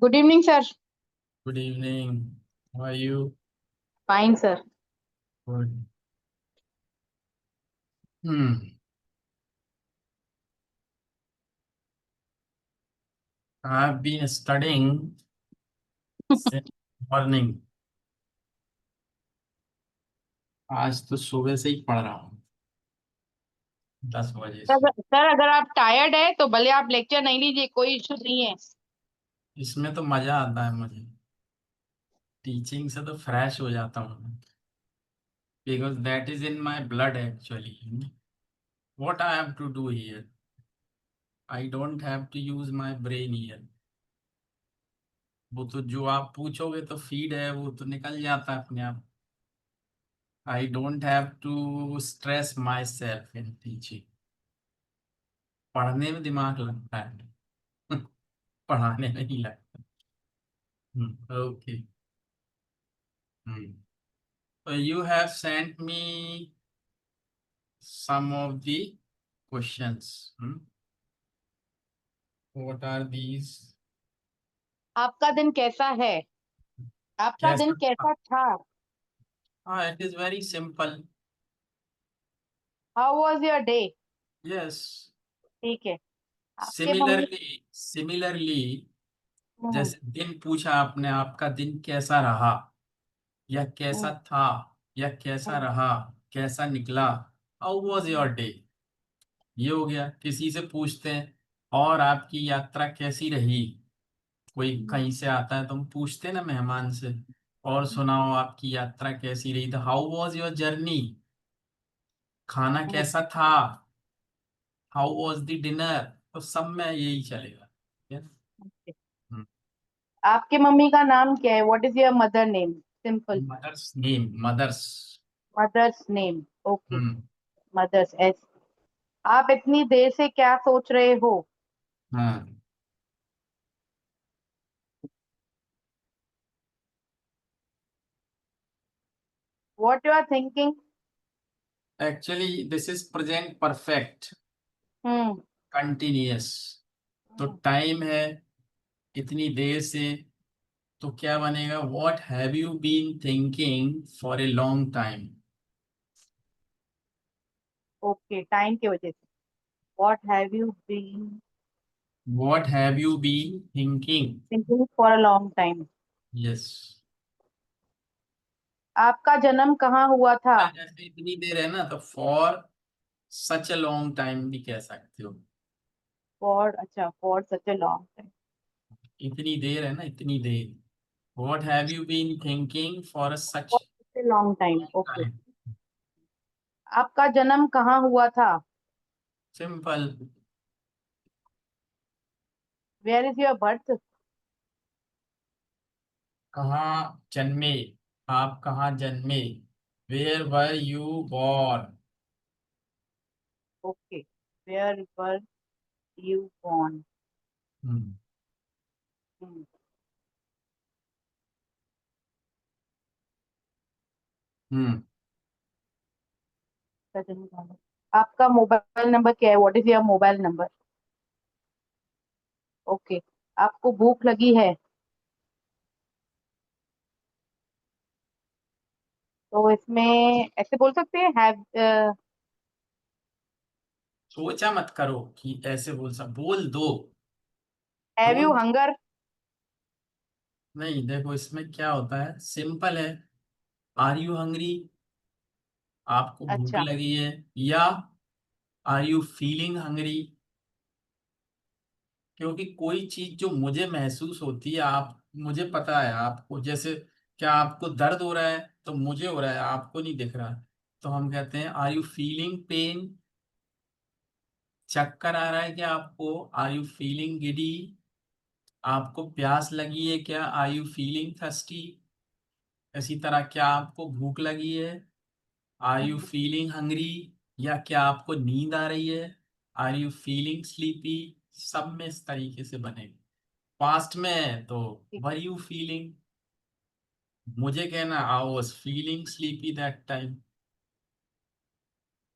Good evening sir. Good evening. How are you? Fine sir. Good. Hmm. I've been studying since morning. आज तो सुबह से ही पढ़ रहा हूँ 10 बजे से। सर अगर आप टायर्ड है तो भले आप लेक्चर नहीं लीजिए, कोई इश्यू नहीं है। इसमें तो मजा आता है मुझे। टीचिंग से तो फ्रेश हो जाता हूँ। Because that is in my blood actually. What I have to do here? I don't have to use my brain here. वो तो जो आप पूछोगे तो फीड है, वो तो निकल जाता है अपने आप। I don't have to stress myself in teaching. पढ़ने में दिमाग लगता है। पढ़ाने में नहीं लगता। Okay. So you have sent me some of the questions. What are these? आपका दिन कैसा है? आपका दिन कैसा था? कैसा था? हाँ, it is very simple. How was your day? Yes. ठीक है। आपके मम्मी। Similarly, हम्म, जैसे दिन पूछा आपने, आपका दिन कैसा रहा, या कैसा हम्म, था, या कैसा हम्म, रहा, कैसा निकला। How was your hmm, day? ये हो गया। किसी से पूछते हैं और आपकी यात्रा कैसी रही। कोई हम्म, कहीं से आता है तो हम पूछते हैं ना मेहमान से, और सुनाओ आपकी यात्रा कैसी रही, तो हाउ वॉज योर जर्नी। खाना हम्म, कैसा था, हाउ वॉज द डिनर। तो सब में यही चलेगा। ठीक okay। है। आपके मम्मी का नाम क्या है? What is your mother name? Simple. Mother's name, mother's. Mother's name. Okay. Hmm. Mother's S. आप इतनी देर से क्या सोच रहे हो? हाँ। What you are thinking? Actually this is present perfect hmm, continuous. तो हम्म, टाइम है इतनी देर से, तो क्या बनेगा? What have you been thinking for a long time. Okay, time की वजह से। What have you been what have you been thinking. Thinking for a long time? Yes. आपका जन्म कहाँ हुआ था? जैसे इतनी देर है ना, तो for such a long time भी कह सकते हो। फॉर, अच्छा, for such a long time. इतनी देर है ना, इतनी देर। What have you been thinking for such for such a long time, okay. Time. आपका जन्म कहाँ हुआ था? Simple. Where is your birth? कहाँ जन्मे, आप कहाँ जन्मे। Where were you born. Okay. Where were you born? Hmm. Hmm. आपका मोबाइल नंबर क्या है? What is your mobile number? Okay. आपको भूख लगी है तो इसमें ऐसे बोल सकते हैं, सोचा मत करो कि ऐसे बोल दो। Have you don't. हंगर? नहीं, देखो इसमें क्या होता है, सिंपल है। आर यू हंग्री, आपको भूख अच्छा। लगी है, या आर यू फीलिंग हंग्री। क्योंकि कोई चीज जो मुझे महसूस होती है, आप, मुझे पता है आपको, जैसे क्या आपको दर्द हो रहा है तो मुझे हो रहा है, आपको नहीं दिख रहा। तो हम कहते हैं आर यू फीलिंग पेन। चक्कर आ रहा है क्या आपको? Are you feeling giddy. आपको प्यास लगी है क्या? Are you feeling thirsty. इसी तरह क्या आपको भूख लगी है? Are you feeling hungry. या क्या आपको नींद आ रही है? Are you feeling sleepy. सब में इस तरीके से बनेगा। पास्ट में है तो ठीक वर है। You feeling. मुझे कहना I was feeling sleepy that time.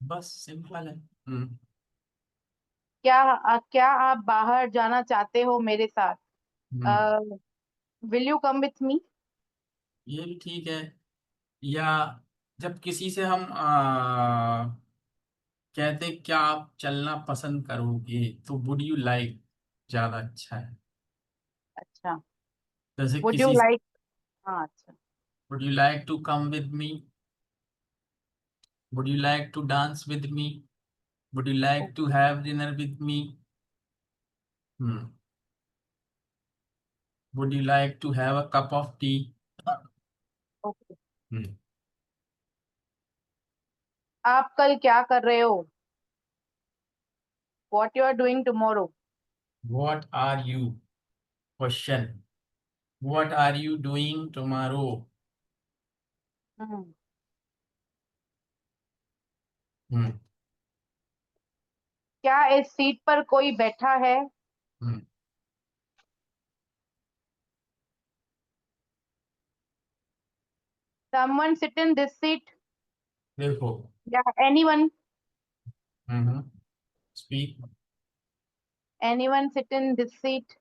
बस सिंपल है। क्या क्या आप बाहर जाना चाहते हो मेरे साथ? Hmm. Will you come with me? ये भी ठीक है। या जब किसी से हम कहते क्या आप चलना पसंद करोगे, तो वुड यू लाइक ज्यादा अच्छा है। अच्छा। जैसे वुड यू किसी लाइक? हाँ, अच्छा। Would you like to come with me, would you like to dance with me, would you like to have dinner with me, hmm, would you like to have a cup of tea. Okay. Hmm. आप कल क्या कर रहे हो? What you are doing tomorrow? What are you, question, what are you doing tomorrow. Hmm. Hmm. क्या इस seat पर कोई बैठा है? Hmm. Someone sit in this seat? देखो। या anyone? Hmm. Speak. Anyone sit in this seat?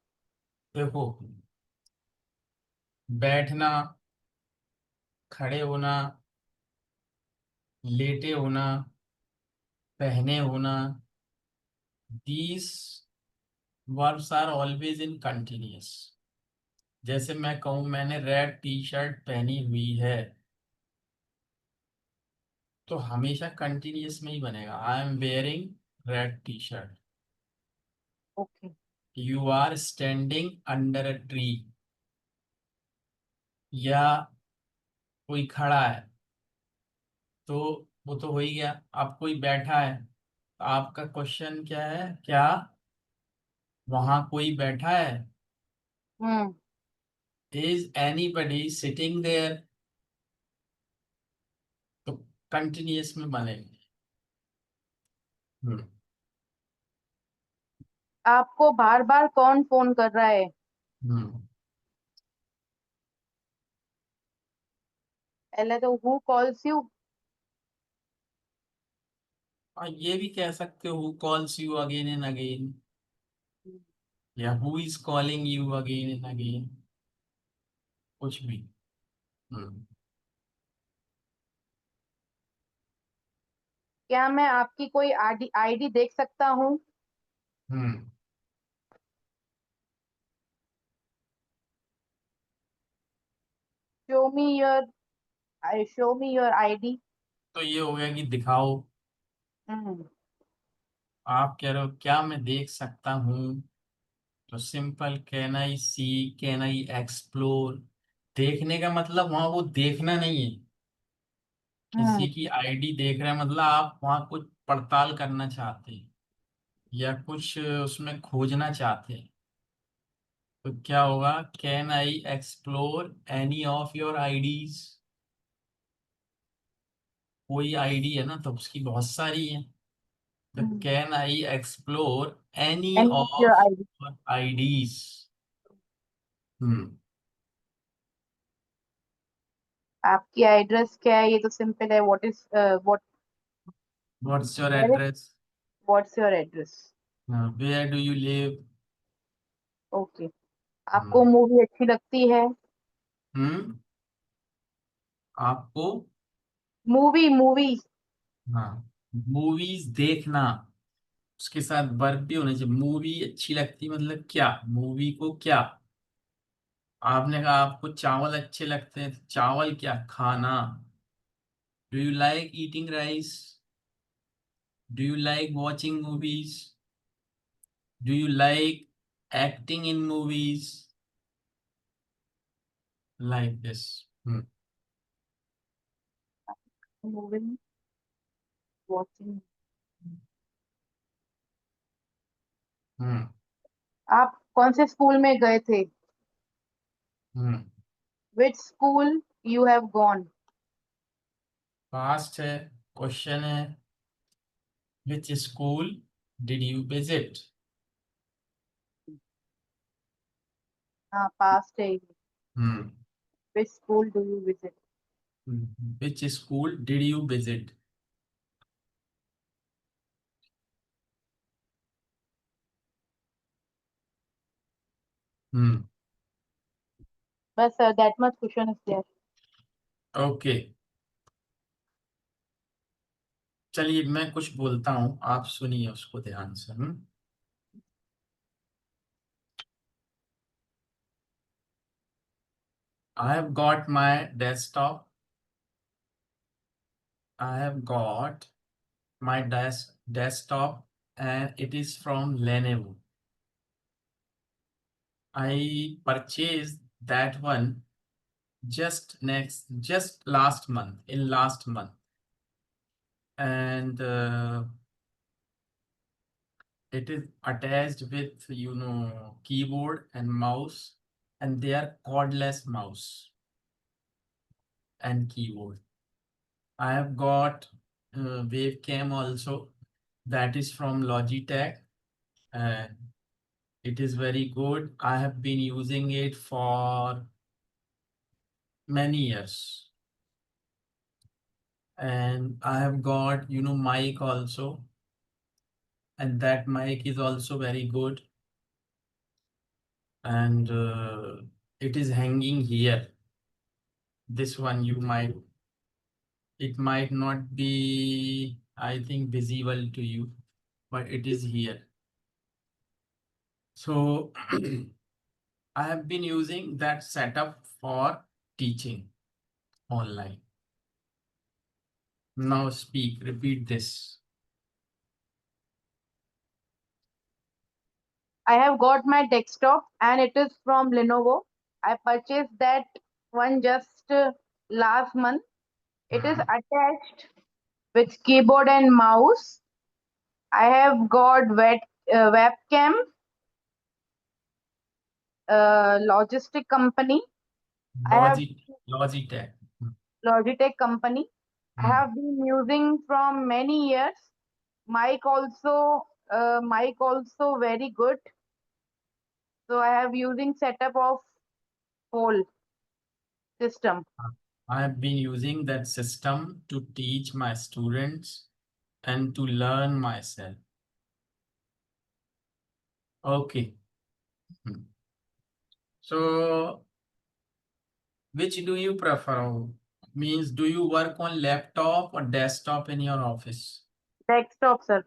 देखो, बैठना, खड़े होना, लेटे होना, पहने होना, these verbs are always in continuous। जैसे मैं कहूँ मैंने रेड टी शर्ट पहनी हुई है, तो हमेशा कंटिन्यूअस में ही बनेगा। I am wearing red T shirt. Okay. You are standing under a tree, या कोई खड़ा है, तो वो तो हो ही गया। अब कोई बैठा है, तो आपका क्वेश्चन क्या है, क्या वहां कोई बैठा है? हम्म। इज एनीबडी सिटिंग देयर, तो कंटिन्यूअस में बनेंगे। हम्म। आपको बार बार कौन फोन कर रहा है? हम्म। पहले तो हु कॉल्स यू? और ये भी कह सकते हो, calls you again and again, या who is calling you again and again, कुछ भी। हम्म। क्या मैं आपकी कोई आईडी आईडी देख सकता हूँ? Hmm. Show me your show me your ID. तो ये हो गया कि दिखाओ। हम्म। आप कह रहे हो क्या मैं देख सकता हूँ, तो simple, can I see, can I explore. देखने का मतलब वहां वो देखना नहीं है, किसी हम्म। की आईडी देख रहे हैं मतलब आप वहां कुछ पड़ताल करना चाहते हैं, या कुछ उसमें खोजना चाहते हैं। तो क्या होगा, can I explore any of your IDs. कोई आईडी है ना, तो उसकी बहुत सारी है, तो can I explore any any of your of ID? Your IDs. Hmm. आपकी एड्रेस क्या है? ये तो सिंपल है। What is what what's your where is address, what's your address? Where do you live. Okay. आपको हम्म। मूवी अच्छी लगती है? हम्म। आपको, मूवी मूवी। हाँ, मूवीज देखना, उसके साथ वर्ब भी होना चाहिए। मूवी अच्छी लगती मतलब क्या, मूवी को क्या। आपने कहा आपको चावल अच्छे लगते हैं, तो चावल क्या, खाना। Do you like eating rice, do you like watching movies, do you like acting in movies, like this. Hmm. Movie watching. Hmm. आप कौन से स्कूल में गए थे? Hmm. Which school you have gone? Past है, क्वेश्चन है, which school did you visit. हाँ, past है। Hmm. Which school do you visit? Which school did you visit. Hmm. बस that much cushion is there. Okay, चलिए मैं कुछ बोलता हूँ, आप सुनिए उसको ध्यान से। I have got my desktop. I have got my desktop and it is from Lenovo. I purchased that one just last month, in last month. And it is attached with, keyboard and mouse, and they are cordless mouse and keyboard. I have got webcam also, that is from Logitech, and it is very good. I have been using it for many years. And I have got, mic also, and that mic is also very good. And it is hanging here. This one it might not be, I think, visible to you, but it is here. So I have been using that setup for teaching online. Now speak, repeat this. I have got my desktop and it is from Lenovo. I purchased that one just last month. It is attached with keyboard and mouse. I have got webcam, logistic company. I have Logitech. Logitech company. I Hmm. have been using from many years. Mic also very good. So I have using setup of whole system. I have been using that system to teach my students and to learn myself. Okay. Hmm. So, which do you prefer? Means, do you work on laptop or desktop in your office? Desktop, sir.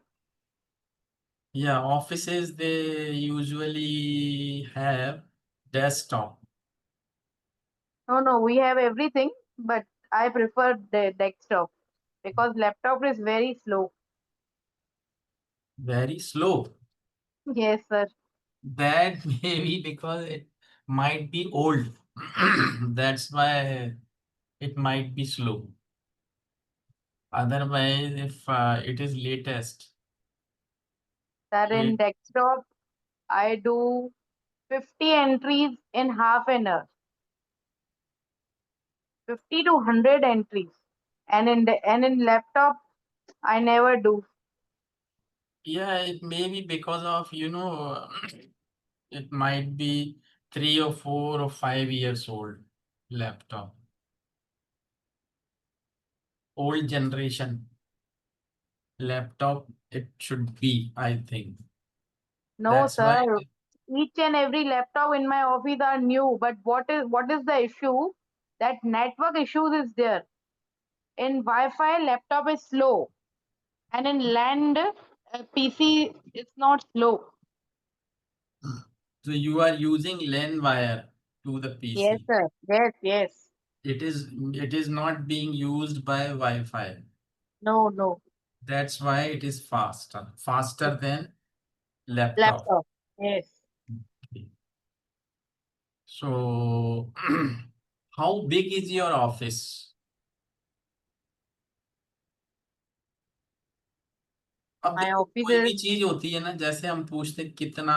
Yeah, offices they usually have desktop. No, no, we have everything, but I prefer the desktop because laptop is very slow. Very slow. Yes, sir. That may be because it might be old. That's why it might be slow. Otherwise, if it is latest, Sir, in it, desktop, I do 50 entries in half an hour, 50 to 100 entries. And in laptop, I never do. yeah, it may be because of, it might be 3 or 4 or 5 years old laptop, old generation laptop. It should be, I think. No, That's why. sir. Each and every laptop in my office are new. But what is the issue? That network issues is there. In Wi-Fi, laptop is slow, and in land, PC is not slow. So you are using LAN wire to the Yes, PC. sir. Yes, yes. It is not being used by Wi-Fi. No, no. That's why it is faster than laptop. Laptop. Yes. Okay. So how big is your office? अब My देखो, office कोई is भी चीज होती है ना, जैसे हम पूछते कितना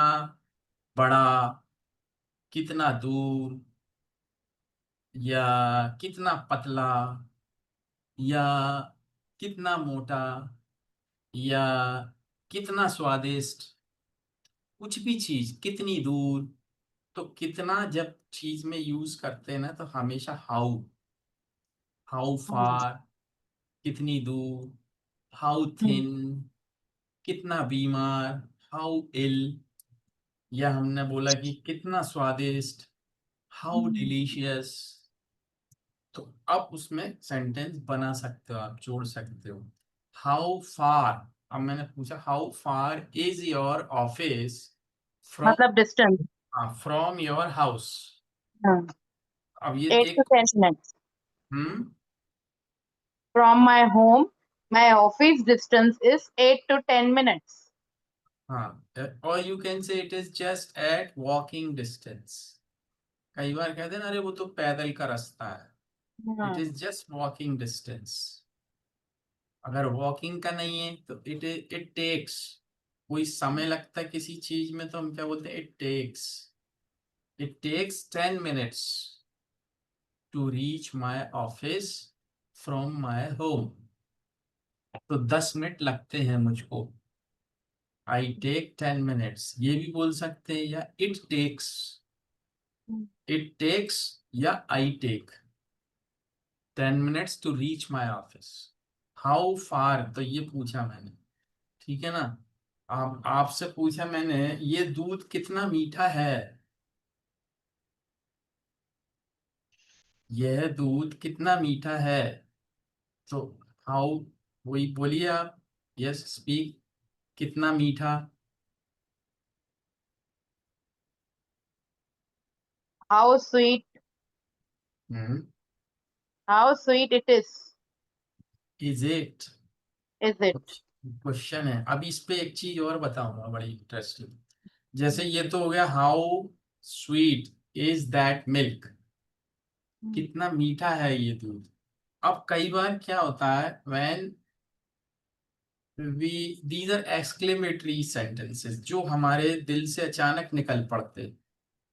बड़ा, कितना दूर, या कितना पतला, या कितना मोटा, या कितना स्वादिष्ट, कुछ भी चीज कितनी दूर। तो कितना जब चीज में यूज करते हैं ना, तो हमेशा हाउ, हाउ Hmm. फार, कितनी दूर, हाउ Hmm. थिन, कितना बीमार, हाउ इल, या हमने बोला कि कितना स्वादिष्ट, हाउ डिलीशियस। तो अब उसमें सेंटेंस बना सकते हो, आप जोड़ सकते हो। हाउ फार, अब मैंने पूछा how far is your office from, मतलब डिस्टेंस। From your house. अब ये 8 to एक 10 minutes hmm from my home. My office distance is 8 to 10 minutes. हाँ, और you can say it is just at walking distance. कई बार कहते हैं ना, अरे वो तो पैदल का रास्ता है। It Hmm. Is just walking distance. अगर वॉकिंग का नहीं है तो इट टेक्स, कोई समय लगता है किसी चीज में तो हम क्या बोलते हैं, it takes 10 minutes to reach my office from my home. तो 10 मिनट लगते हैं मुझको। आई टेक 10 minutes, ये भी बोल सकते हैं, या इट टेक्स या I take 10 minutes to reach my office. How far, तो ये पूछा मैंने, ठीक है ना। आप आपसे पूछा मैंने, ये दूध कितना मीठा है, यह दूध कितना मीठा है। तो हाउ, वही बोलिए आप, यस स्पीक, कितना मीठा। How sweet, hmm, how sweet it is it. is it? Question है। अब इस पे एक चीज और बताऊंगा बड़ी इंटरेस्टिंग। जैसे ये तो हो गया, how sweet is that milk, कितना मीठा है ये दूध। अब कई बार क्या होता है, when we these are exclamatory sentences, जो हमारे दिल से अचानक निकल पड़ते।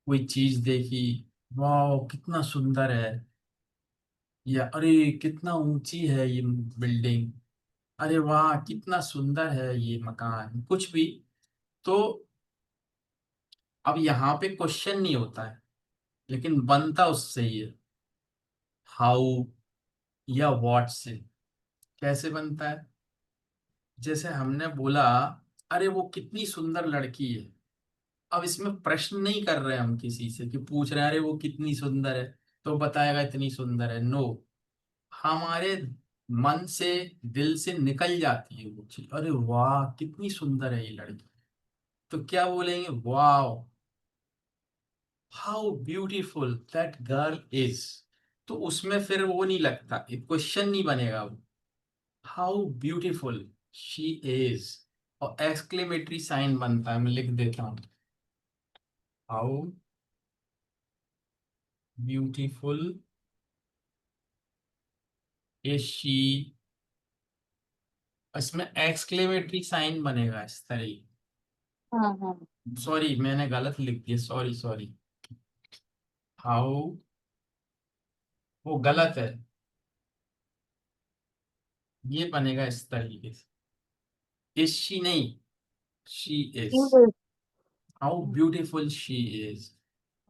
कोई चीज देखी, वाह कितना सुंदर है, या अरे कितना ऊंची है ये बिल्डिंग, अरे वाह कितना सुंदर है ये मकान, कुछ भी। तो अब यहाँ पे क्वेश्चन नहीं होता है, लेकिन बनता उससे ही है, हाउ या व्हाट से। कैसे बनता है, जैसे हमने बोला, अरे वो कितनी सुंदर लड़की है। अब इसमें प्रश्न नहीं कर रहे हम किसी से कि पूछ रहे हैं अरे वो कितनी सुंदर है तो बताएगा इतनी सुंदर है, नो। हमारे मन से, दिल से निकल जाती है वो चीज, अरे वाह कितनी सुंदर है ये लड़की। तो क्या बोलेंगे, वाह how beautiful that girl is. तो उसमें फिर वो नहीं लगता, एक क्वेश्चन नहीं बनेगा वो, हाउ ब्यूटीफुल शी इज, और एक्सक्लेमेटरी साइन बनता है, मैं लिख देता हूँ, हाउ ब्यूटीफुल इज शी। इसमें एक्सक्लेमेटरी साइन बनेगा इस तरह। Hmm. सॉरी मैंने गलत लिख दिया, सॉरी सॉरी। हाउ, वो गलत है, ये बनेगा इस तरीके से, इज शी नहीं, she is, how beautiful she is.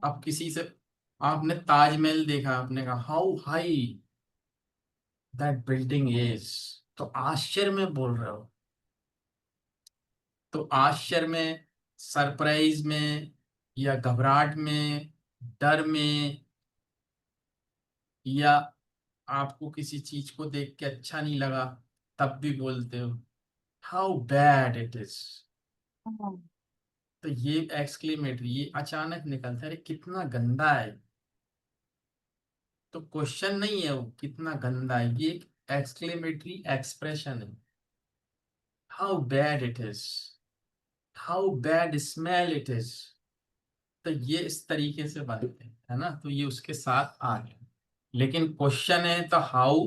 अब किसी से, आपने ताजमहल देखा, आपने कहा how high that building is, तो आश्चर्य में बोल रहे हो। तो आश्चर्य में, सरप्राइज में, या घबराहट में, डर में, या आपको किसी चीज को देख के अच्छा नहीं लगा, तब भी बोलते हो how bad it is. Hmm. तो ये एक्सक्लेमेटरी, ये अचानक निकलता है, अरे कितना गंदा है। तो क्वेश्चन नहीं है वो कितना गंदा है, ये एक एक्सक्लेमेटरी एक्सप्रेशन है, how bad it is, how bad smell it is. तो ये इस तरीके से बनते हैं, है ना। तो ये उसके साथ आ गया, लेकिन क्वेश्चन है तो हाउ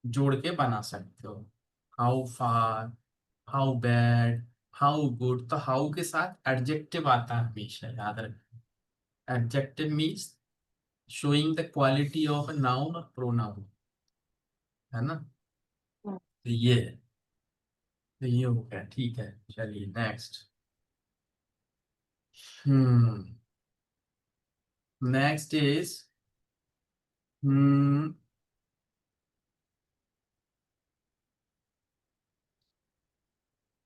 जोड़ के बना सकते हो, how far, how bad, how good. तो हाउ के साथ एडजेक्टिव आता है हमेशा, याद रखना। Adjective means showing the quality of a noun और प्रोनाउन, है ना। तो ये है, तो ये हो गया, ठीक है। चलिए next. Hmm next is, hmm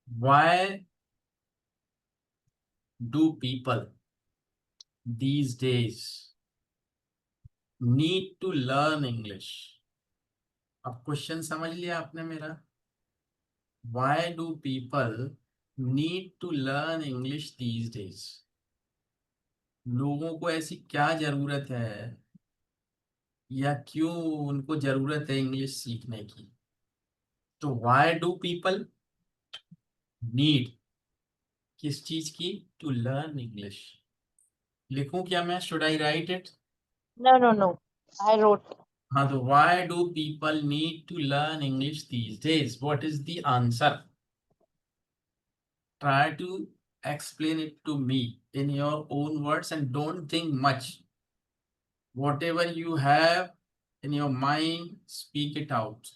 why do people these days need to learn English? अब क्वेश्चन समझ लिया आपने मेरा? Why do people need to learn English these days? लोगों को ऐसी क्या जरूरत है या क्यों उनको जरूरत है इंग्लिश सीखने की? तो why do people need किस चीज की? To learn English. लिखूं क्या मैं? Should I write it? No, no, no. I wrote. हाँ, तो why do people need to learn English these days? What is the answer? Try to explain it to me in your own words and don't think much. Whatever you have in your mind, speak it out.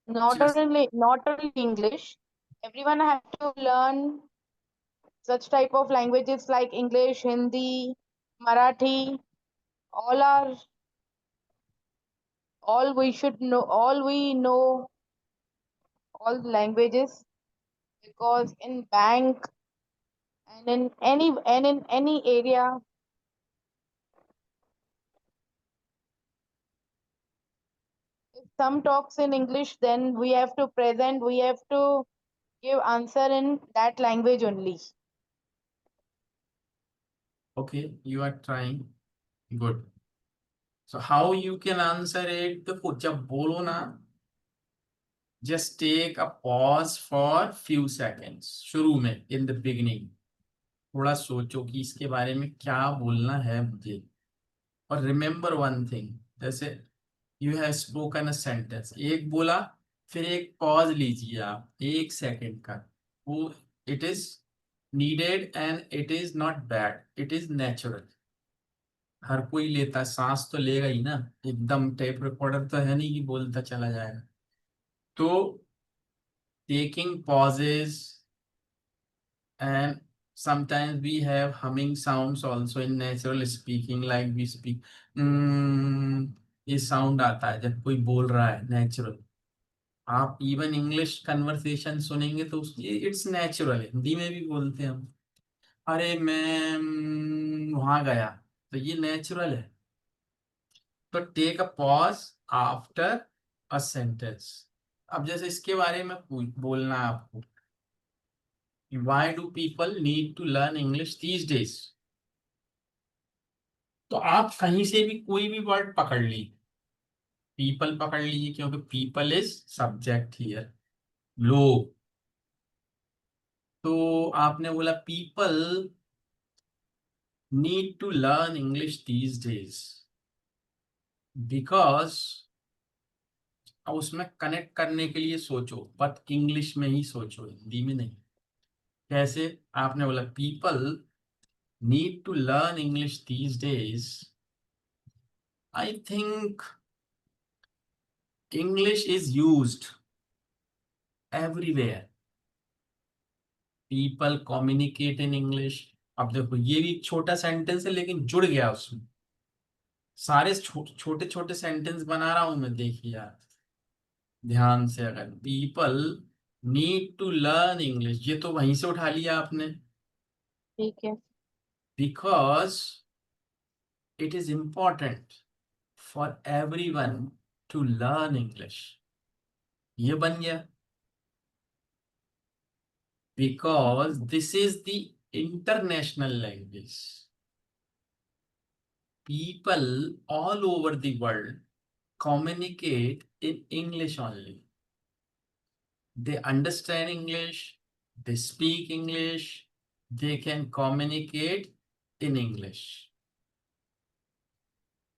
Not Just only English. Everyone have to learn such type of languages like English, Hindi, Marathi. All are all we should know. All we know all the languages because in bank and in any area, if some talks in English, then we have to present. We have to give answer in that language only. okay, you are trying. Good. So how you can answer it? देखो जब बोलो ना, just take a pause for few seconds. शुरू में, in the beginning, थोड़ा सोचो कि इसके बारे में क्या बोलना है मुझे. और रिमेम्बर वन थिंग, जैसे you have spoken a sentence, एक बोला, फिर एक पॉज लीजिए आप 1 सेकंड का. वो it is needed and it is not bad, it is natural. हर कोई लेता है, सांस तो लेगा ही ना. एकदम टेप रिकॉर्डर तो है नहीं कि बोलता चला जाएगा. तो taking pauses and sometimes we have humming sounds also in natural speaking, like we speak ये साउंड आता है जब कोई बोल रहा है, नेचुरल. आप इवन इंग्लिश कन्वर्सेशन सुनेंगे तो इट्स नेचुरल है. हिंदी में भी बोलते हैं हम, अरे मैं वहां गया, तो ये नेचुरल है. तो take a pause after a sentence. अब जैसे इसके बारे में बोलना है आपको, why do people need to learn English these days? तो आप कहीं से भी कोई भी वर्ड पकड़ ली, पीपल पकड़ लीजिए क्योंकि पीपल इज सब्जेक्ट हियर, लोग. तो आपने बोला people need to learn English these days because. अब उसमें कनेक्ट करने के लिए सोचो, बट इंग्लिश में ही सोचो, हिंदी में नहीं. कैसे? आपने बोला people need to learn English these days. I think English is used everywhere. People communicate in English. अब देखो ये भी एक छोटा सेंटेंस है लेकिन जुड़ गया उसमें. सारे छोटे छोटे सेंटेंस बना रहा हूं मैं, देखिए यार ध्यान से. अगर people need to learn English, ये तो वहीं से उठा लिया आपने. ठीक है. Because it is important for everyone to learn English, ये बन गया. Because this is the international language. People all over the world communicate in English only. They understand English, they speak English, they can communicate in English.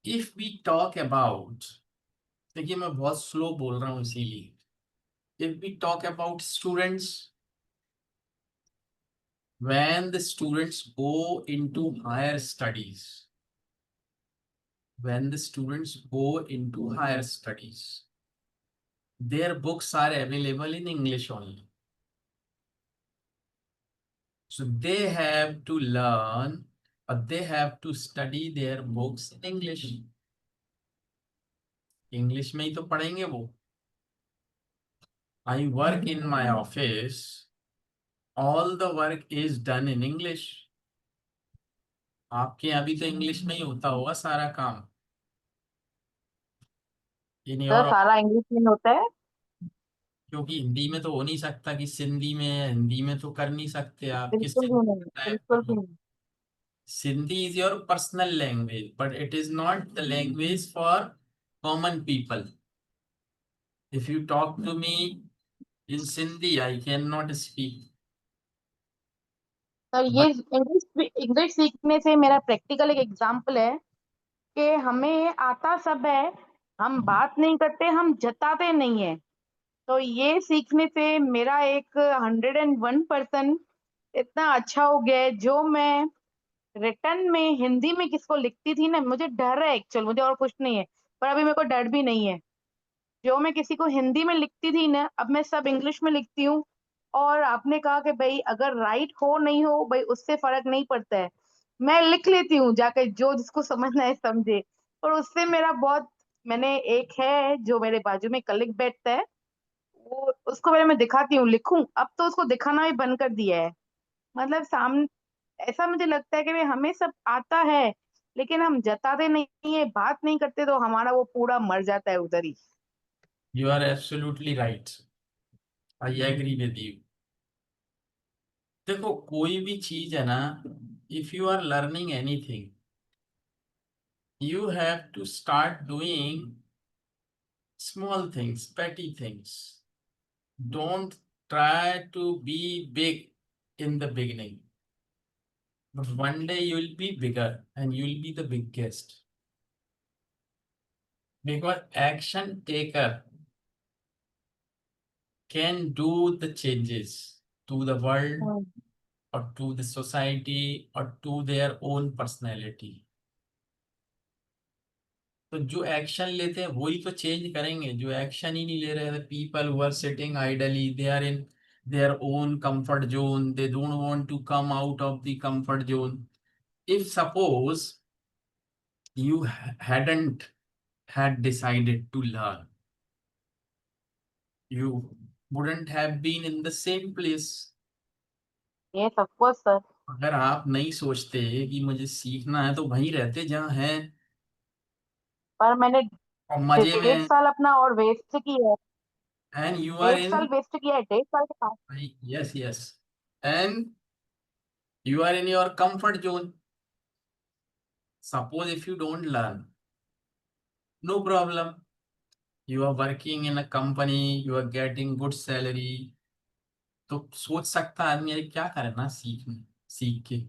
If we talk about, देखिए मैं बहुत slow बोल रहा हूँ इसीलिए. If we talk about students, when the students go into higher studies, when the students go into higher studies, their books are available in English only. So they have to learn, or they have to study their books in English. English में ही तो पढ़ेंगे वो. I work in my office. All the work is done in English. आपके यहाँ भी तो English में ही होता होगा सारा काम। इन सर योर, सारा इंग्लिश में होता है। क्योंकि हिंदी में तो हो नहीं सकता कि सिंधी में है, हिंदी में तो कर नहीं सकते आप कि बिल्कुल भी सिंधी नहीं, में टाइप बिल्कुल भी करो। नहीं। Sindhi is your personal language, but it is not the language for common people. If you talk to me in Sindhi, I cannot speak. Sir ये But इंग्लिश इंग्लिश सीखने से मेरा प्रैक्टिकल एक एग्जांपल है कि हमें आता सब है, हम बात नहीं करते, हम जताते नहीं है। तो ये सीखने से मेरा एक 101% इतना अच्छा हो गया है। जो मैं रिटर्न में हिंदी में किसको लिखती थी ना, मुझे डर है एक्चुअल, मुझे और कुछ नहीं है, पर अभी मेरे को डर भी नहीं है। जो मैं किसी को हिंदी में लिखती थी ना, अब मैं सब इंग्लिश में लिखती हूँ। और आपने कहा कि भाई अगर राइट हो नहीं हो भाई उससे फर्क नहीं पड़ता है, मैं लिख लेती हूँ जाके, जो जिसको समझना है समझे। और उससे मेरा बहुत, मैंने एक है जो मेरे बाजू में कलीग बैठता है, वो उसको मैं दिखाती हूँ लिखूं, अब तो उसको दिखाना भी बंद कर दिया है। मतलब सामने ऐसा मुझे लगता है कि भाई हमें सब आता है, लेकिन हम जताते नहीं है, बात नहीं करते, तो हमारा वो पूरा मर जाता है उधर ही। you are absolutely right. I agree with you. देखो कोई भी चीज है ना, if you are learning anything, you have to start doing small things, petty things. Don't try to be big in the beginning. But one day you will be bigger and you will be the biggest. Because action taker can do the changes to the world hmm. or to the society or to their own personality. तो जो action लेते हैं वही तो change करेंगे, जो action ही नहीं ले रहे थे, people who are sitting idly, they are in their own comfort zone, they don't want to come out of the comfort zone. If suppose you hadn't had decided to learn, you wouldn't have been in the same place. ये सब कुछ sir. अगर आप नहीं सोचते कि मुझे सीखना है, तो वहीं रहते जहाँ हैं पर मैंने और मजे 1.5 में। साल अपना और वेस्ट किया है। एंड यू आर 1.5 साल इन, वेस्ट किया है, 1.5 साल के पास। Yes yes, and you are in your comfort zone. Suppose if you don't learn, no problem. You are working in a company, you are getting good salary. तो सोच सकता है आदमी, अरे क्या करना सीख के,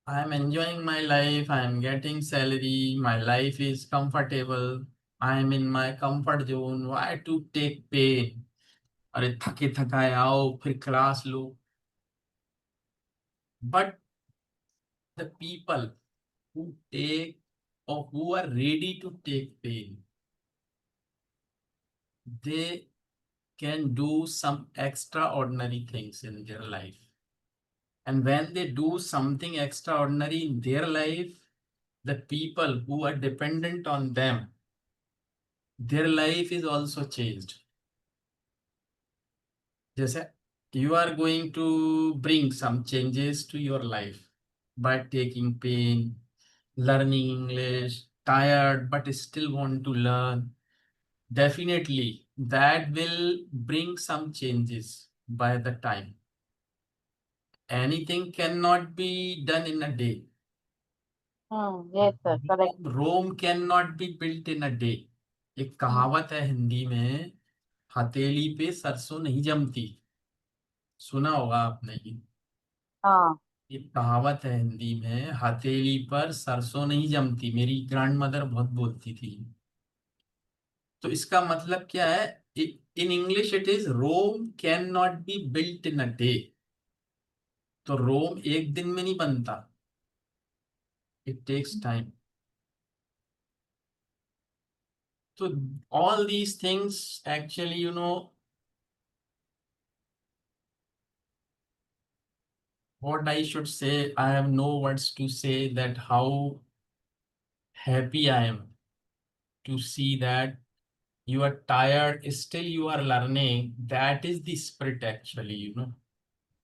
I am enjoying my life, I am getting salary, my life is comfortable, I am in my comfort zone, why to take pain? अरे थके थकाए आओ फिर class low. But the people who take or who are ready to take pain, they can do some extraordinary things in their life. And when they do something extraordinary in their life, the people who are dependent on them, their life is also changed. जैसे you are going to bring some changes to your life by taking pain, learning English, tired but still want to learn. Definitely, that will bring some changes by the time. Anything cannot be done in a day. Yes sir, correct. Rome cannot be built in a day. एक कहावत है हिंदी में, हथेली पे सरसों नहीं जमती. सुना होगा आपने ये. हाँ। एक कहावत है हिंदी में, हथेली पर सरसों नहीं जमती. मेरी ग्रैंड मदर बहुत बोलती थी. तो इसका मतलब क्या है? In English it is Rome cannot be built in a day. तो रोम एक दिन में नहीं बनता. It takes time. तो all these things actually, what I should say, I have no words to say that how happy I am to see that you are tired, still you are learning. That is the spirit actually.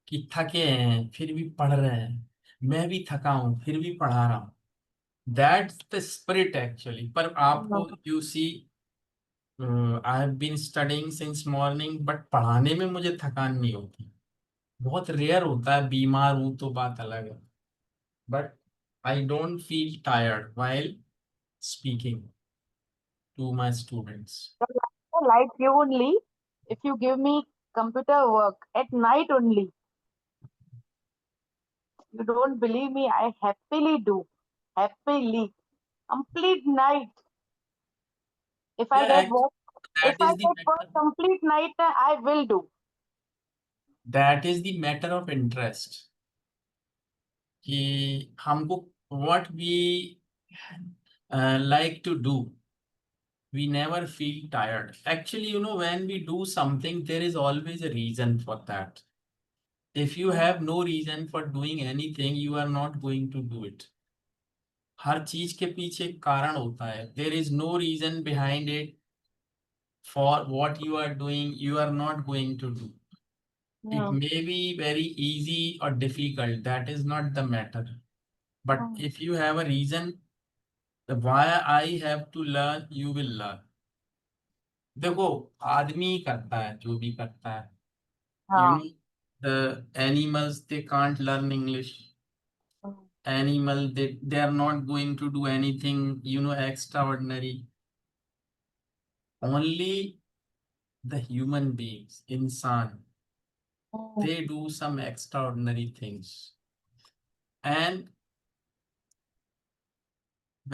कि थके हैं फिर भी पढ़ रहे हैं. मैं भी थका हूं फिर भी पढ़ा रहा हूँ. That's the spirit actually. पर आपको you see, I have been studying since morning but पढ़ाने में मुझे थकान नहीं होती. बहुत रेयर होता है, बीमार हूं तो बात अलग है. But I don't feel tired while speaking to my students. Like you only, if you give me computer work at night only, you don't believe me, I happily do. Happily. Complete night. If I Yeah, get work, if that I is the get work matter. complete night, I will do. That is the matter of interest. कि हमको what we like to do, we never feel tired. Actually, when we do something, there is always a reason for that. If you have no reason for doing anything, you are not going to do it. हर चीज के पीछे एक कारण होता है. There is no reason behind it. For what you are doing, you are not going to do. It Hmm. may be very easy or difficult, that is not the matter. But Hmm. if you have a reason why I have to learn, you will learn. देखो, आदमी करता है जो भी करता है. You हाँ. know, the animals, they can't learn English. Hmm. Animal, they are not going to do anything, extraordinary. Only the human beings, insan, Hmm. they do some extraordinary things. And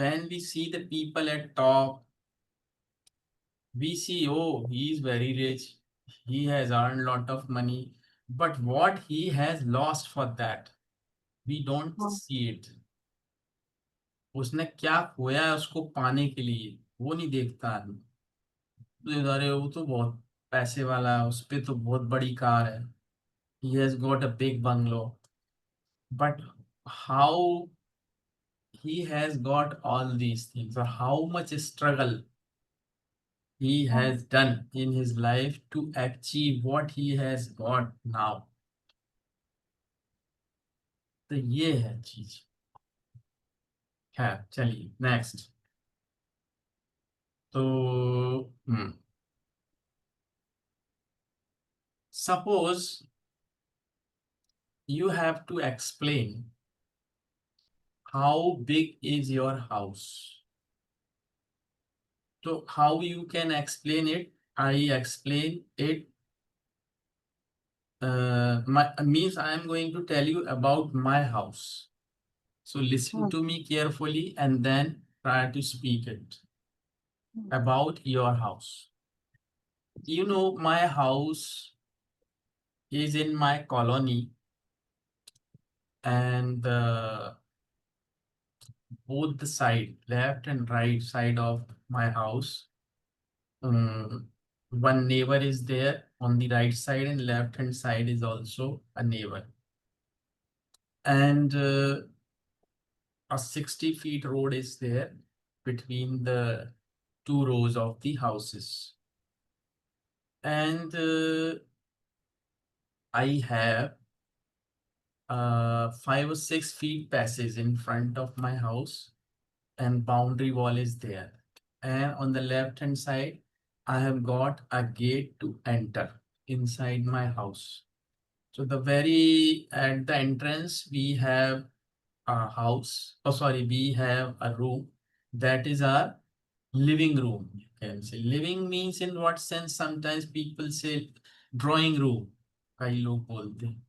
when we see the people at top, we see, oh, he is very rich, he has earned a lot of money, but what he has lost for that, we don't Hmm. see it. उसने क्या खोया है उसको पाने के लिए, वो नहीं देखता आदमी. तो अरे वो तो बहुत पैसे वाला है, उस पे तो बहुत बड़ी कार है, he has got a big bungalow, but how he has got all these things, or how much struggle he Hmm. has done in his life to achieve what he has got now. तो ये है चीज. खैर चलिए next. तो suppose you have to explain how big is your house. So how you can explain it? I explain it. Means I am going to tell you about my house. So listen Hmm. to me carefully and then try to speak it Hmm. about your house. My house is in my colony, and both the side, left and right side of my house, one neighbor is there on the right side, and left hand side is also a neighbor. And a 60 feet road is there between the two rows of the houses. And I have 5 or 6 feet passage in front of my house, and boundary wall is there. And on the left hand side, I have got a gate to enter inside my house. So the very at the entrance, we have a house. Oh, sorry, we have a room. That is our living room. You can say living means in what sense? Sometimes people say drawing room. कई लोग बोलते हैं.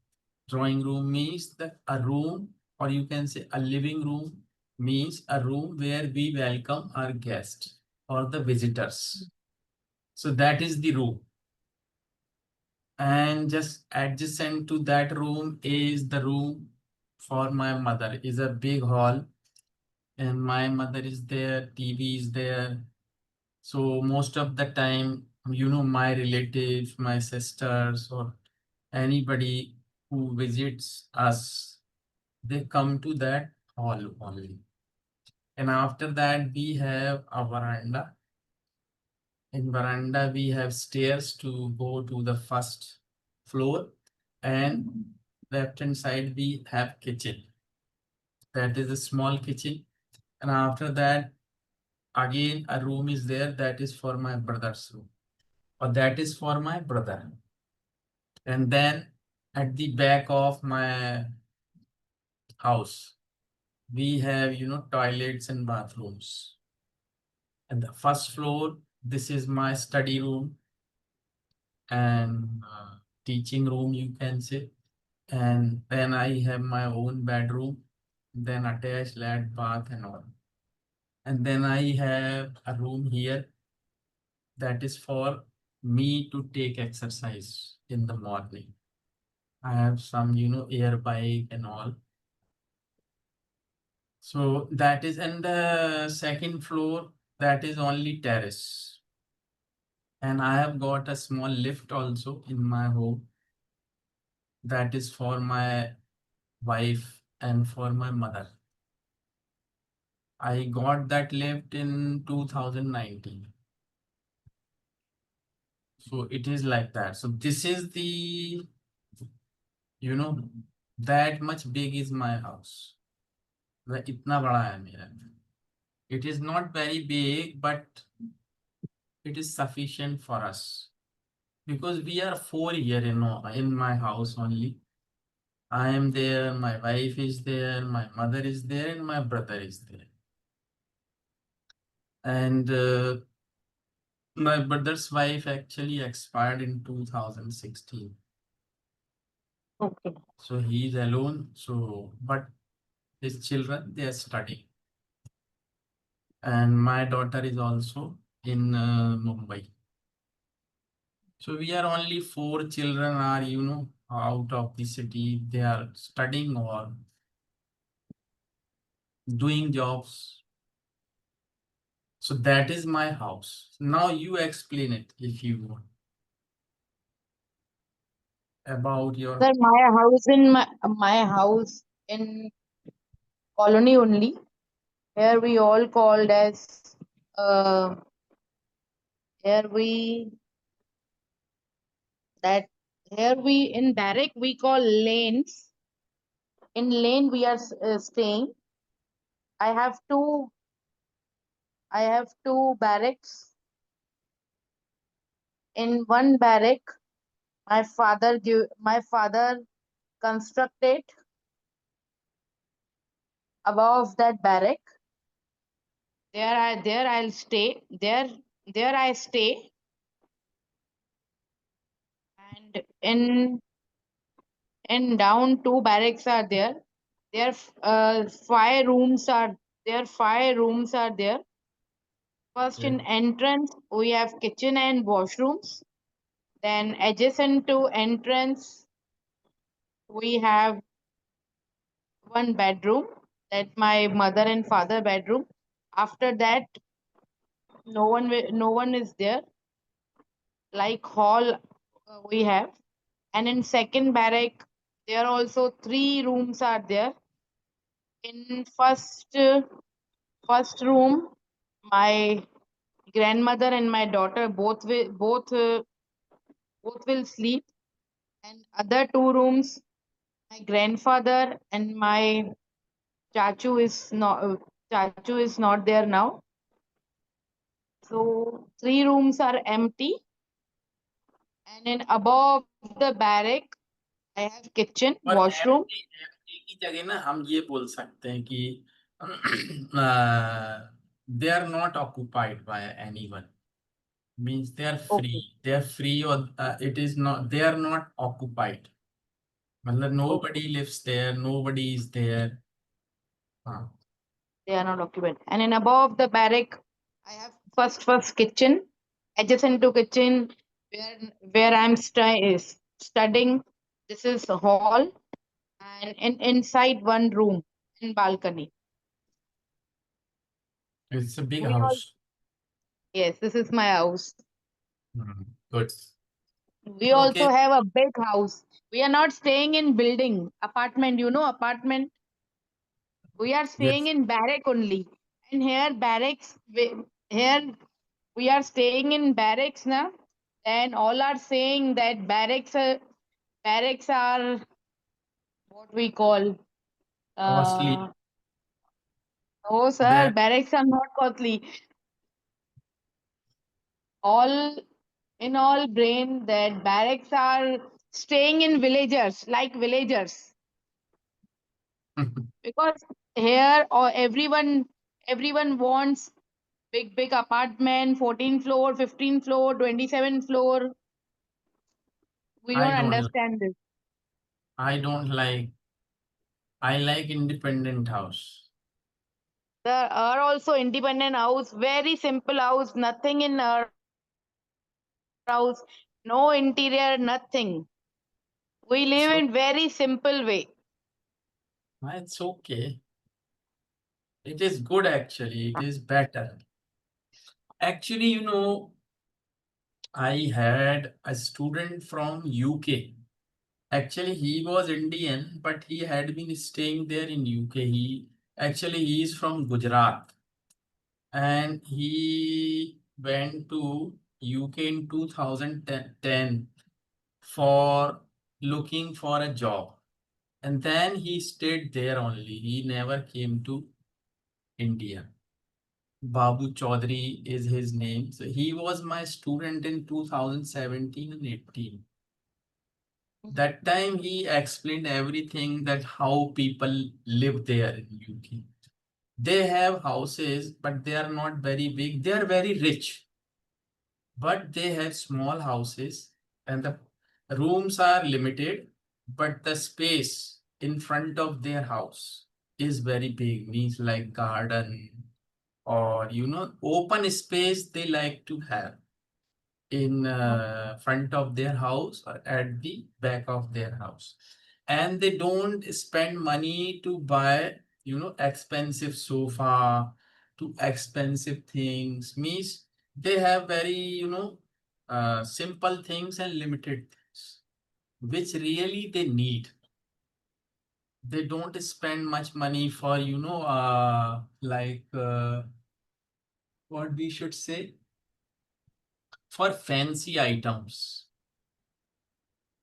Drawing room means that a room, or you can say a living room means a room where we welcome our guests or the visitors. So that is the room. And just adjacent to that room is the room for my mother. Is a big hall, and my mother is there, TV is there. So most of the time, my relatives, my sisters, or anybody who visits us, they come to that hall only. And after that, we have a veranda. In veranda, we have stairs to go to the first floor, and left hand side we have kitchen. That is a small kitchen. And after that, again, a room is there that is for my brother's room, or that is for my brother. And then at the back of my house, we have, toilets and bathrooms. And the first floor, this is my study room and teaching room, you can say. And then I have my own bedroom, then attached lad bath and all. And then I have a room here that is for me to take exercise in the morning. I have some, air bike and all. So that is, and the second floor, that is only terrace. And I have got a small lift also in my home that is for my wife and for my mother. I got that lift in 2019. So it is like that. So this is the, that much big is my house. इतना बड़ा है मेरा. It is not very big, but it is sufficient for us because we are four here in my house only. I am there, my wife is there, my mother is there, and my brother is there. And my brother's wife actually expired in 2016. Okay. So he's alone. So, but his children, they are studying. And my daughter is also in Mumbai. So we are only four children are, out of the city. They are studying or doing jobs. So that is my house. Now you explain it if you want about your. Sir, my house in colony only. Here we all called as here we that here we in barrack we call lanes. In lane we are staying. I have two barracks. In one barrack, my father constructed above that barrack. There I'll stay. There I stay. And in down two barracks are there. There 5 rooms are there. First in entrance we have kitchen and washrooms. Then adjacent to entrance we have one bedroom. That's my mother and father bedroom. After that, no one is there. Like hall we have, and in second barrack there also 3 rooms are there. In first room, my grandmother and my daughter both will sleep, and other 2 rooms, my grandfather and my chachu is not there now. So 3 rooms are empty, and in above the barrack, I have kitchen, और washroom. empty की जगह ना हम ये बोल सकते हैं कि they are not occupied by anyone. Means they are Okay, free. They are free, or it is not. They are not occupied. मतलब okay. nobody lives there. Nobody is there. हाँ. They are not occupied. And in above the barrack, I have first kitchen. Adjacent to kitchen, where I'm studying. This is a hall, and inside one room in balcony. It's a big We all house. Yes, this is my house. Good. We also Okay. have a big house. We are not staying in building apartment. Apartment. We are staying Yes. in barrack only. And here we are staying in barracks now. And all are saying that barracks are what we call Costly. Oh, sir, That barracks are not costly. All in all, brain that barracks are staying in villagers, like villagers, because here or everyone wants big apartment, 14 floor, 15 floor, 27 floor. We I don't don't understand this. I don't like. I like independent house. There are also independent house, very simple house, nothing in our house, no interior, nothing. We live So in very simple way. it's okay. It is good actually. It is better. Actually, I had a student from UK. Actually, he was Indian, but he had been staying there in UK. He is from Gujarat, and he went to UK in 2010 for looking for a job. And then he stayed there only. He never came to India. Babu Chaudhary is his name. So he was my student in 2017 and 18. That time he explained everything that how people live there in UK. They have houses, but they are not very big. They are very rich, but they have small houses and the rooms are limited, but the space in front of their house is very big, means like garden or open space they like to have in front of their house or at the back of their house. And they don't spend money to buy expensive sofa, to expensive things, means they have very simple things and limited things which really they need. They don't spend much money for what we should say, for fancy items.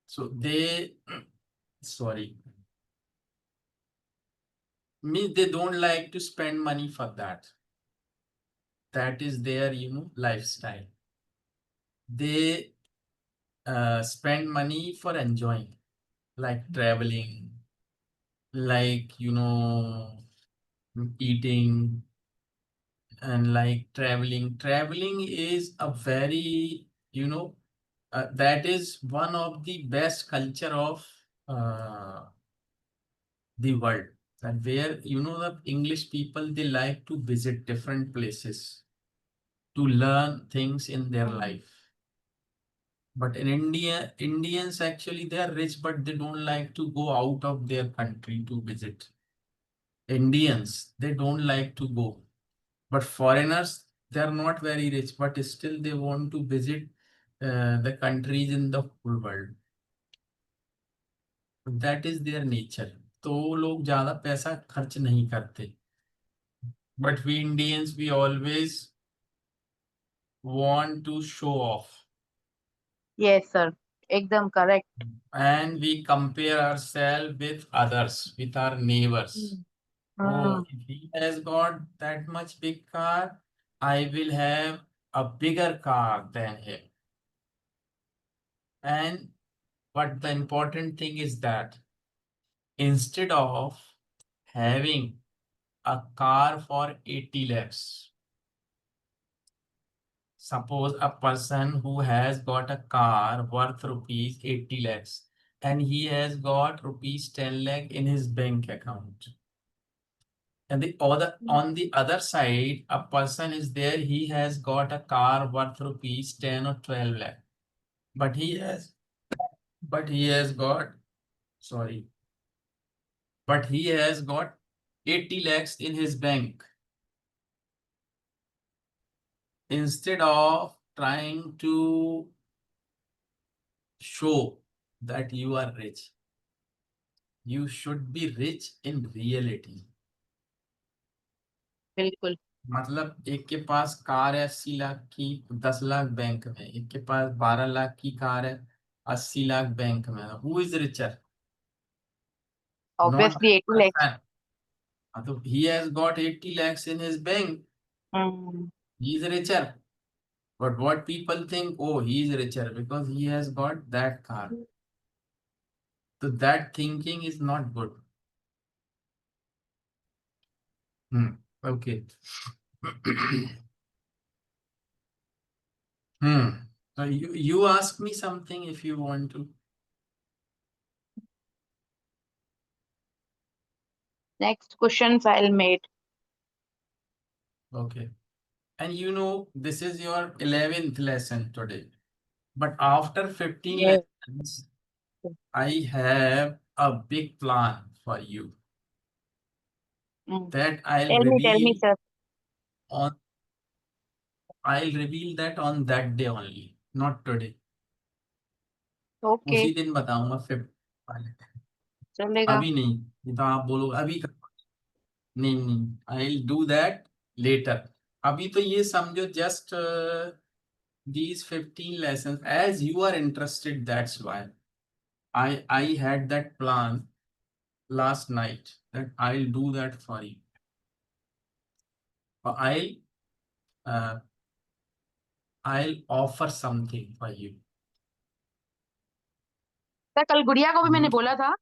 So they sorry, means they don't like to spend money for that. That is their lifestyle. They spend money for enjoying, like traveling, like eating, and like traveling is a very that is one of the best culture of uh, the world. And where the English people, they like to visit different places to learn things in their life. But in India, Indians actually, they are rich, but they don't like to go out of their country to visit. Indians, they don't like to go. But foreigners, they are not very rich, but still they want to visit the countries in the whole world. That is their nature. तो वो लोग ज्यादा पैसा खर्च नहीं करते. But we Indians, we always want to show off. Yes, sir. Ekdam correct. And we compare ourselves with others, with our neighbors. Mm. Oh, Mm. if he has got that much big car, I will have a bigger car than him. And but the important thing is that instead of having a car for 80 lakhs, suppose a person who has got a car worth rupees 80 lakhs and he has got rupees 10 lakh in his bank account. And on the other side, a person is there, he has got a car worth rupees 10 or 12 lakh. But he has got, sorry, but he has got 80 lakhs in his bank. Instead of trying to show that you are rich, you should be rich in reality. बिल्कुल. मतलब एक के पास car है 80 लाख की, 10 lakh bank में, एक के पास 12 लाख की कार है, 80 लाख बैंक में. Who is richer? Not Obviously, that 80 lakhs. person. तो he has got 80 lakhs in his bank. He is richer. But what people think, oh, he is richer because he has got that car. So that thinking is not good. Okay. So you ask me something if you want to. Next questions I'll make. Okay. And you know, this is your 11th lesson today. But after 15 Yes. lessons, I have a big plan for you Mm. that Tell me, sir. on I'll reveal that on that day only, not today. Okay, उसी दिन बताऊंगा फिर चलेगा. अभी नहीं ये तो आप बोलो अभी नहीं नहीं आई डू दैट लेटर अभी तो ये समझो just these 15 lessons as you are interested, that's why I had that plan last night that I'll do that for you. I'll uh, I'll offer something for you. Sir कल गुड़िया को भी मैंने Hmm? बोला था.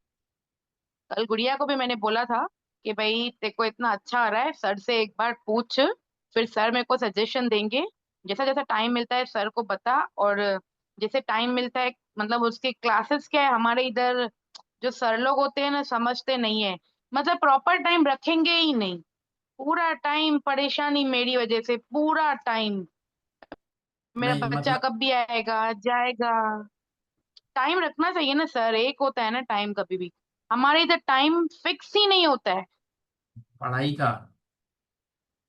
कल गुड़िया को भी मैंने बोला था कि भाई तेरे को इतना अच्छा आ रहा है, सर से एक बार पूछ, फिर सर मेरे को सजेशन देंगे. जैसा जैसा टाइम मिलता है सर को बता. और जैसे टाइम मिलता है, मतलब उसके क्लासेस क्या है हमारे इधर, जो सर लोग होते हैं ना समझते नहीं है. मतलब प्रॉपर टाइम रखेंगे ही नहीं. पूरा टाइम परेशानी मेरी वजह से, पूरा टाइम. मेरा नहीं बच्चा मतलब कब भी आएगा जाएगा. टाइम रखना चाहिए ना सर, एक होता है ना टाइम. कभी भी हमारे इधर टाइम फिक्स ही नहीं होता है. पढ़ाई का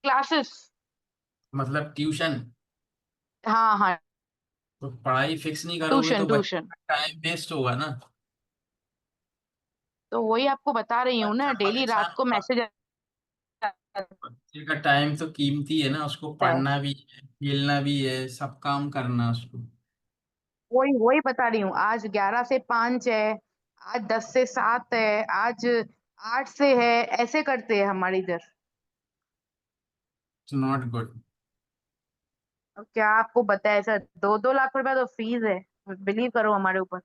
क्लासेस. मतलब ट्यूशन हाँ हाँ. तो पढ़ाई फिक्स नहीं करोगे ट्यूशन तो बच्चे ट्यूशन. का टाइम वेस्ट होगा ना तो वही आपको बता रही हूँ ना, बच्चा डेली रात परेशान को होगा मैसेज आता बच्चे का टाइम तो कीमती है ना उसको है. पढ़ना भी है खेलना भी है सब काम करना है उसको वही वही बता रही हूँ. आज 11 से 5 है. आज 10 से 7 है. आज 8 से है. ऐसे करते हैं हमारे इधर. इट्स नॉट गुड अब क्या आपको बताया सर, 2-2 लाख रुपया तो फीस है. बिलीव करो हमारे ऊपर.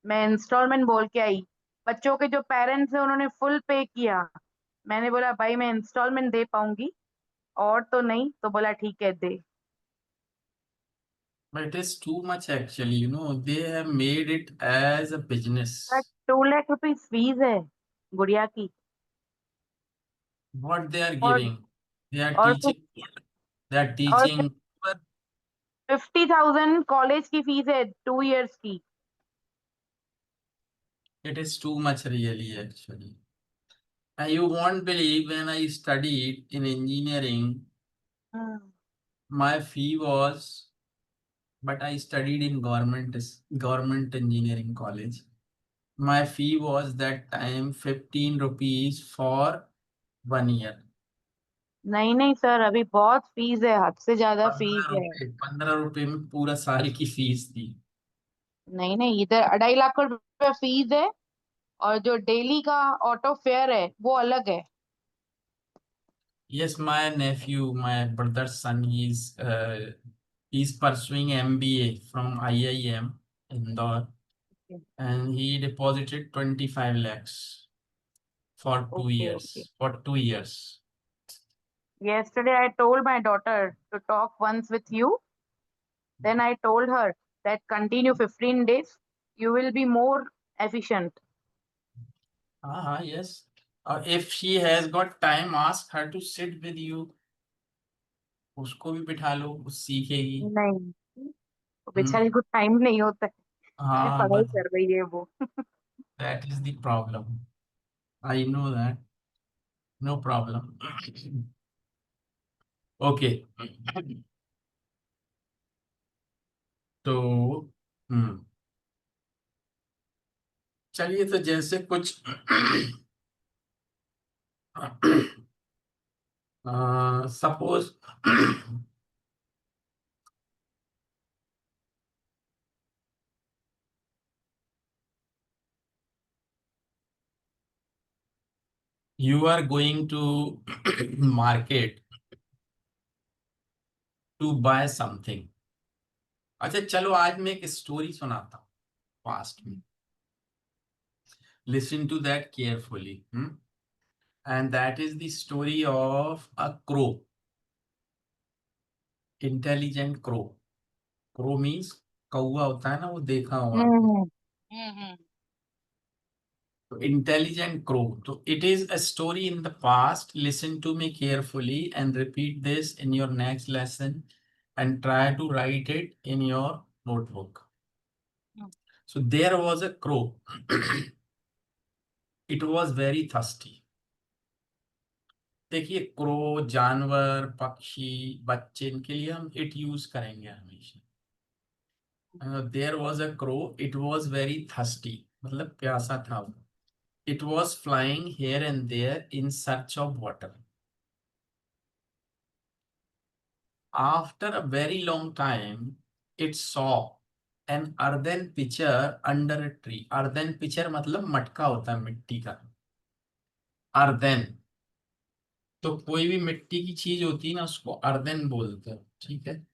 मैं इंस्टॉलमेंट बोल के आई. बच्चों के जो पेरेंट्स हैं उन्होंने फुल पे किया. मैंने बोला भाई मैं इंस्टॉलमेंट दे पाऊंगी, और तो नहीं. तो बोला ठीक है दे. but it is too much actually they have made it as a business 2 lakh rupees fees है गुड़िया की. what they are और giving they are और teaching they are और teaching but 50,000 कॉलेज की फीस है 2 इयर्स की. it is too much really actually and you won't believe when I studied in engineering hmm. my fee was but I studied in government engineering college. My fee was that time 15 rupees for 1 year. नहीं नहीं sir, अभी बहुत fees है, हद से ज्यादा fees है. 15 रुपए में पूरा साल की फीस थी नहीं नहीं, इधर 2.5 लाख रुपया फीस है. और जो डेली का ऑटो फेयर है वो अलग है. Yes, my nephew, my brother's son, he's pursuing MBA from IIM Indore, and he deposited 25 lakhs for two okay okay. years. For 2 years. Yesterday I told my daughter to talk once with you. Then I told her that continue 15 days. You will be more efficient. Yes. If she has got time, ask her to sit with you. उसको भी बिठा लो, वो सीखेगी. नहीं, वो हम्म, बेचारी को time नहीं होता है. खाली हाँ, पढ़ाई but कर रही है वो. that is the problem. I know that. No problem. Okay. तो चलिए तो जैसे कुछ suppose You are going to market to buy something. अच्छा चलो आज मैं एक स्टोरी सुनाता हूँ पास्ट में. Listen to that carefully. And that is the story of a crow. Intelligent crow. Crow means कौवा होता है ना, वो देखा होगा. So intelligent crow. So it is a story in the past. Listen to me carefully and repeat this in your next lesson and try to write it in your notebook. So there was a crow. It was very thirsty. देखिए crow, जानवर, पक्षी, बच्चे, इनके लिए हम it use करेंगे हमेशा. There was a crow, it was very thirsty, मतलब प्यासा था वो. It was flying here and there in search of water. After a very long time it saw an earthen pitcher under a tree. Earthen pitcher मतलब मटका होता है मिट्टी का. अर्दन, तो कोई भी मिट्टी की चीज होती है ना, उसको अर्दन बोलते हैं. ठीक है.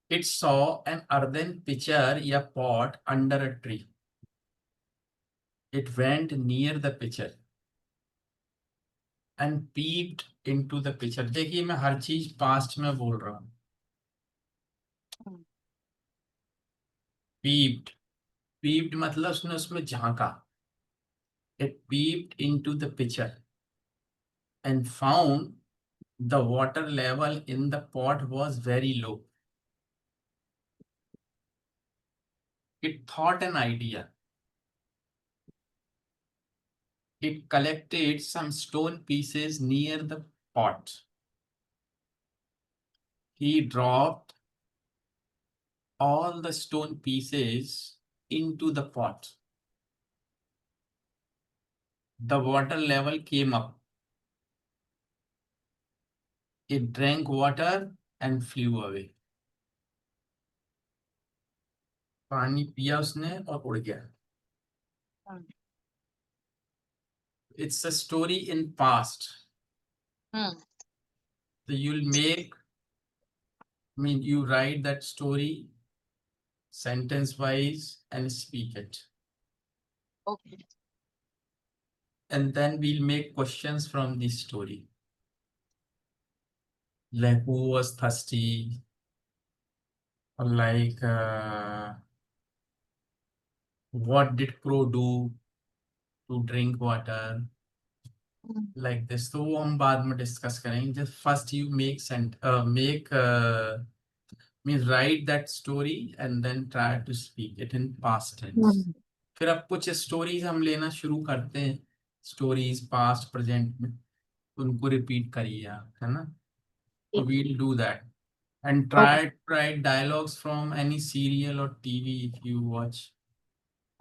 It saw an earthen pitcher या pot under a tree. It went near the pitcher and peeped into the pitcher. देखिए मैं हर चीज पास्ट में बोल रहा हूँ. Peeped, peeped मतलब उसने उसमें झांका. It peeped into the pitcher and found the water level in the pot was very low. It thought an idea. It collected some stone pieces near the pot. He dropped all the stone pieces into the pot. The water level came up. It drank water and flew away. पानी पिया उसने और उड़ गया. It's a story in past. So you'll make, you write that story sentence wise and speak it. Okay. And then we'll make questions from this story. Like who was thirsty? Or like what did crow do to drink water? Like this. तो वो हम बाद में discuss करेंगे. Just first you means write that story and then try to speak it in past tense. फिर अब कुछ stories हम लेना शुरू करते हैं. स्टोरीज पास्ट प्रेजेंट में उनको रिपीट करिए आप, है ना. So we'll do that and try to write dialogues from any serial or TV if you watch.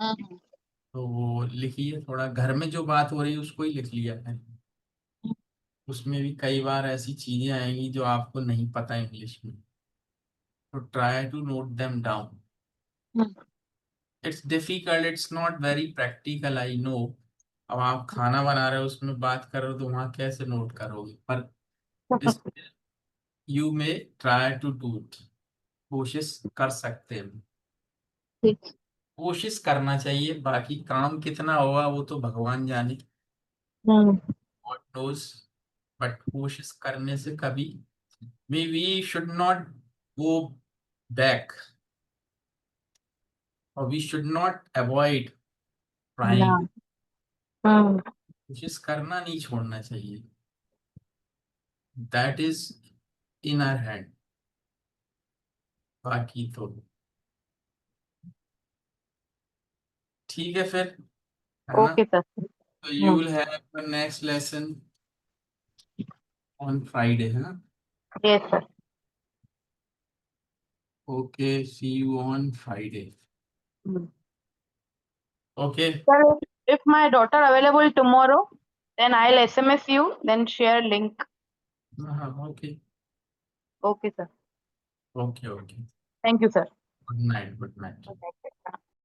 तो वो लिखिए. थोड़ा घर में जो बात हो रही है उसको ही लिख लिया करें. उसमें भी कई बार ऐसी चीजें आएंगी जो आपको नहीं पता इंग्लिश में, तो try to note them down. It's difficult, it's not very practical, I know. अब आप खाना बना रहे हो, उसमें बात कर रहे हो, तो वहां कैसे नोट करोगे, पर you may try to do it. कोशिश कर सकते हैं. कोशिश करना चाहिए. बाकी काम कितना होगा वो तो भगवान जाने, गॉड नोज. बट कोशिश करने से कभी we should not go back, or we should not avoid trying. कोशिश करना नहीं छोड़ना चाहिए. That is in our hand. बाकी तो ठीक है फिर, है ना. Okay, sir. So you will have the next lesson on Friday, है ना. Yes, sir. Okay, see you on Friday. Okay. Sir, if my daughter available tomorrow, then I'll SMS you, then share link. Okay. Okay, sir. Okay. Thank you, sir. Good night. Good night.